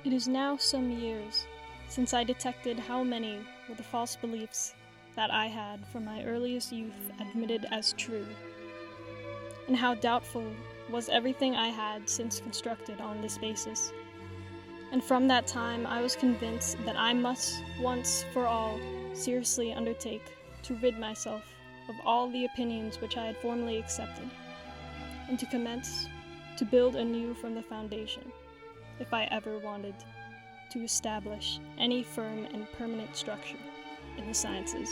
It is now some years since I detected how many were the false beliefs that I had from my earliest youth admitted as true, and how doubtful was everything I had since constructed on this basis. And from that time I was convinced that I must once for all seriously undertake to rid myself of all the opinions which I had formerly accepted, and to commence to build anew from the foundation, if I ever wanted to establish any firm and permanent structure in the sciences.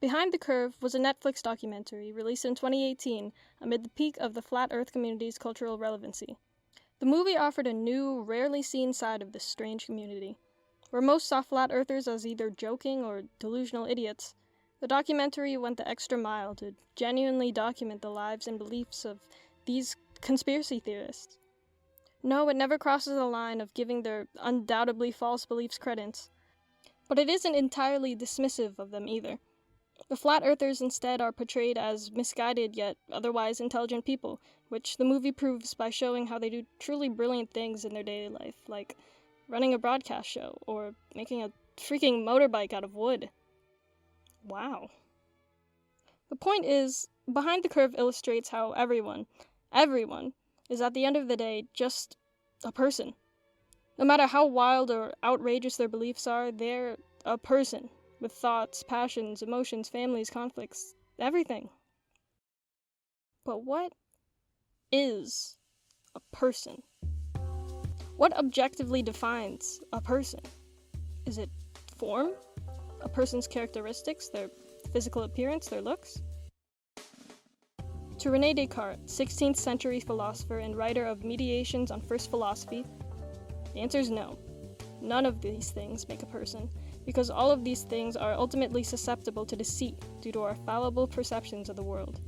Behind the Curve was a Netflix documentary released in 2018 amid the peak of the Flat Earth community's cultural relevancy. The movie offered a new, rarely seen side of this strange community. Where most saw Flat Earthers as either joking or delusional idiots, the documentary went the extra mile to genuinely document the lives and beliefs of these conspiracy theorists. No, it never crosses the line of giving their undoubtedly false beliefs credence, but it isn't entirely dismissive of them either. The Flat Earthers instead are portrayed as misguided yet otherwise intelligent people, which the movie proves by showing how they do truly brilliant things in their daily life, like running a broadcast show or making a freaking motorbike out of wood. Wow. The point is, Behind the Curve illustrates how everyone is at the end of the day just a person. No matter how wild or outrageous their beliefs are, they're a person. With thoughts, passions, emotions, families, conflicts, everything. But what is a person? What objectively defines a person? Is it form? A person's characteristics, their physical appearance, their looks? To Rene Descartes, 16th century philosopher and writer of Meditations on First Philosophy, the answer is no. None of these things make a person, because all of these things are ultimately susceptible to deceit due to our fallible perceptions of the world.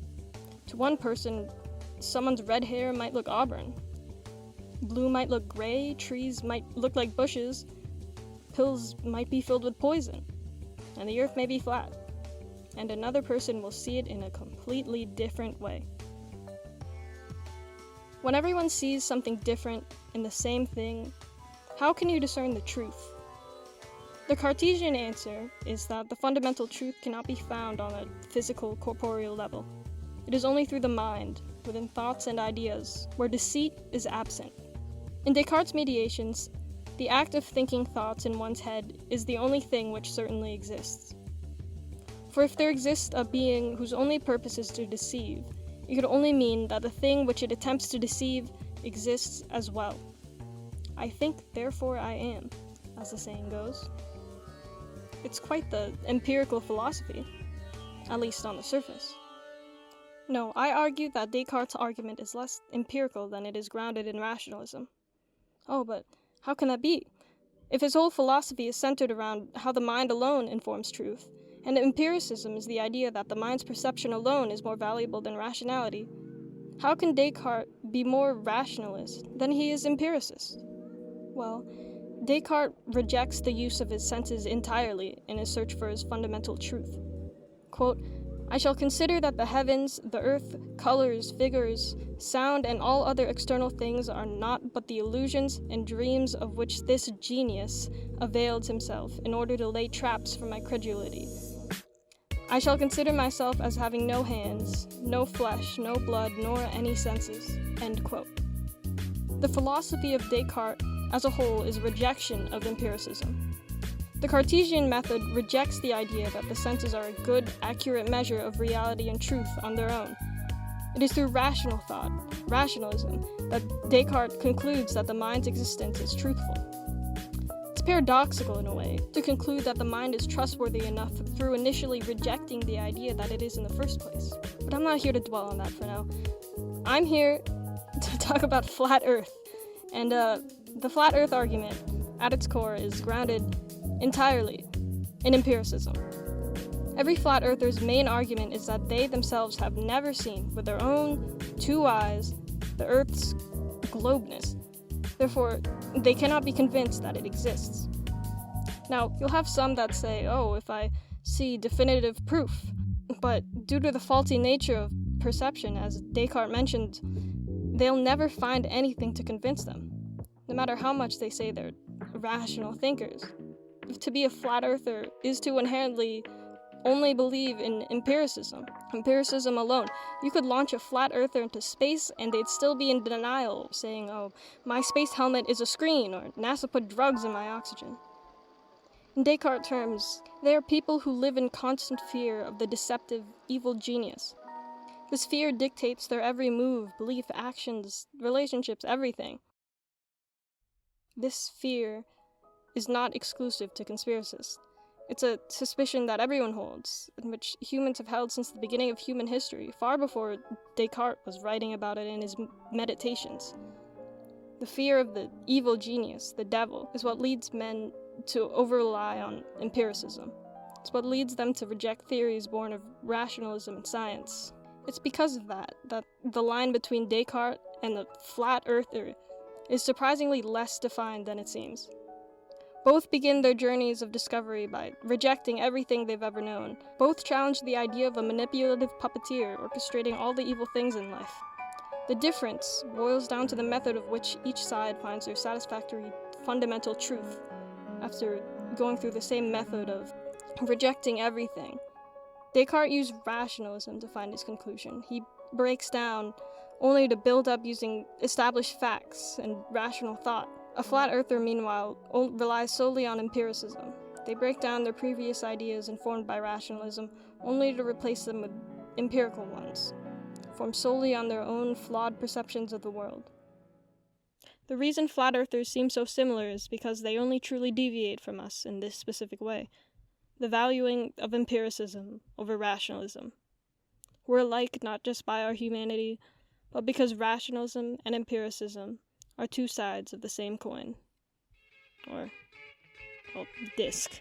To one person, someone's red hair might look auburn. Blue might look gray, trees might look like bushes, pills might be filled with poison, and the earth may be flat. And another person will see it in a completely different way. When everyone sees something different in the same thing, how can you discern the truth? The Cartesian answer is that the fundamental truth cannot be found on a physical, corporeal level. It is only through the mind, within thoughts and ideas, where deceit is absent. In Descartes' Meditations, the act of thinking thoughts in one's head is the only thing which certainly exists. For if there exists a being whose only purpose is to deceive, it could only mean that the thing which it attempts to deceive exists as well. I think, therefore I am, as the saying goes. It's quite the empirical philosophy, at least on the surface. No, I argue that Descartes' argument is less empirical than it is grounded in rationalism. Oh, but how can that be? If his whole philosophy is centered around how the mind alone informs truth, and empiricism is the idea that the mind's perception alone is more valuable than rationality, how can Descartes be more rationalist than he is empiricist? Well, Descartes rejects the use of his senses entirely in his search for his fundamental truth. Quote, "I shall consider that the heavens, the earth, colors, figures, sound, and all other external things are not but the illusions and dreams of which this genius availed himself in order to lay traps for my credulity. I shall consider myself as having no hands, no flesh, no blood, nor any senses." End quote. The philosophy of Descartes as a whole is a rejection of empiricism. The Cartesian method rejects the idea that the senses are a good, accurate measure of reality and truth on their own. It is through rational thought, rationalism, that Descartes concludes that the mind's existence is truthful. It's paradoxical in a way to conclude that the mind is trustworthy enough through initially rejecting the idea that it is in the first place. But I'm not here to dwell on that for now. I'm here to talk about flat Earth. And the flat Earth argument, at its core, is grounded entirely in empiricism. Every flat earther's main argument is that they themselves have never seen, with their own two eyes, the Earth's globeness. Therefore, they cannot be convinced that it exists. Now, you'll have some that say, oh, if I see definitive proof, but due to the faulty nature of perception, as Descartes mentioned, they'll never find anything to convince them, no matter how much they say they're rational thinkers. To be a flat earther is to inherently only believe in empiricism alone. You could launch a flat earther into space and they'd still be in denial, saying, oh, my space helmet is a screen, or NASA put drugs in my oxygen. In Descartes' terms, they are people who live in constant fear of the deceptive, evil genius. This fear dictates their every move, belief, actions, relationships, everything. This fear is not exclusive to conspiracists. It's a suspicion that everyone holds, in which humans have held since the beginning of human history, far before Descartes was writing about it in his meditations. The fear of the evil genius, the devil, is what leads men to over-rely on empiricism. It's what leads them to reject theories born of rationalism and science. It's because of that the line between Descartes and the flat earther is surprisingly less defined than it seems. Both begin their journeys of discovery by rejecting everything they've ever known. Both challenge the idea of a manipulative puppeteer orchestrating all the evil things in life. The difference boils down to the method of which each side finds their satisfactory fundamental truth after going through the same method of rejecting everything. Descartes used rationalism to find his conclusion. He breaks down only to build up using established facts and rational thought. A flat earther, meanwhile, relies solely on empiricism. They break down their previous ideas informed by rationalism only to replace them with empirical ones, formed solely on their own flawed perceptions of the world. The reason flat earthers seem so similar is because they only truly deviate from us in this specific way, the valuing of empiricism over rationalism. We're alike not just by our humanity, but because rationalism and empiricism are two sides of the same coin. Or, well, disc.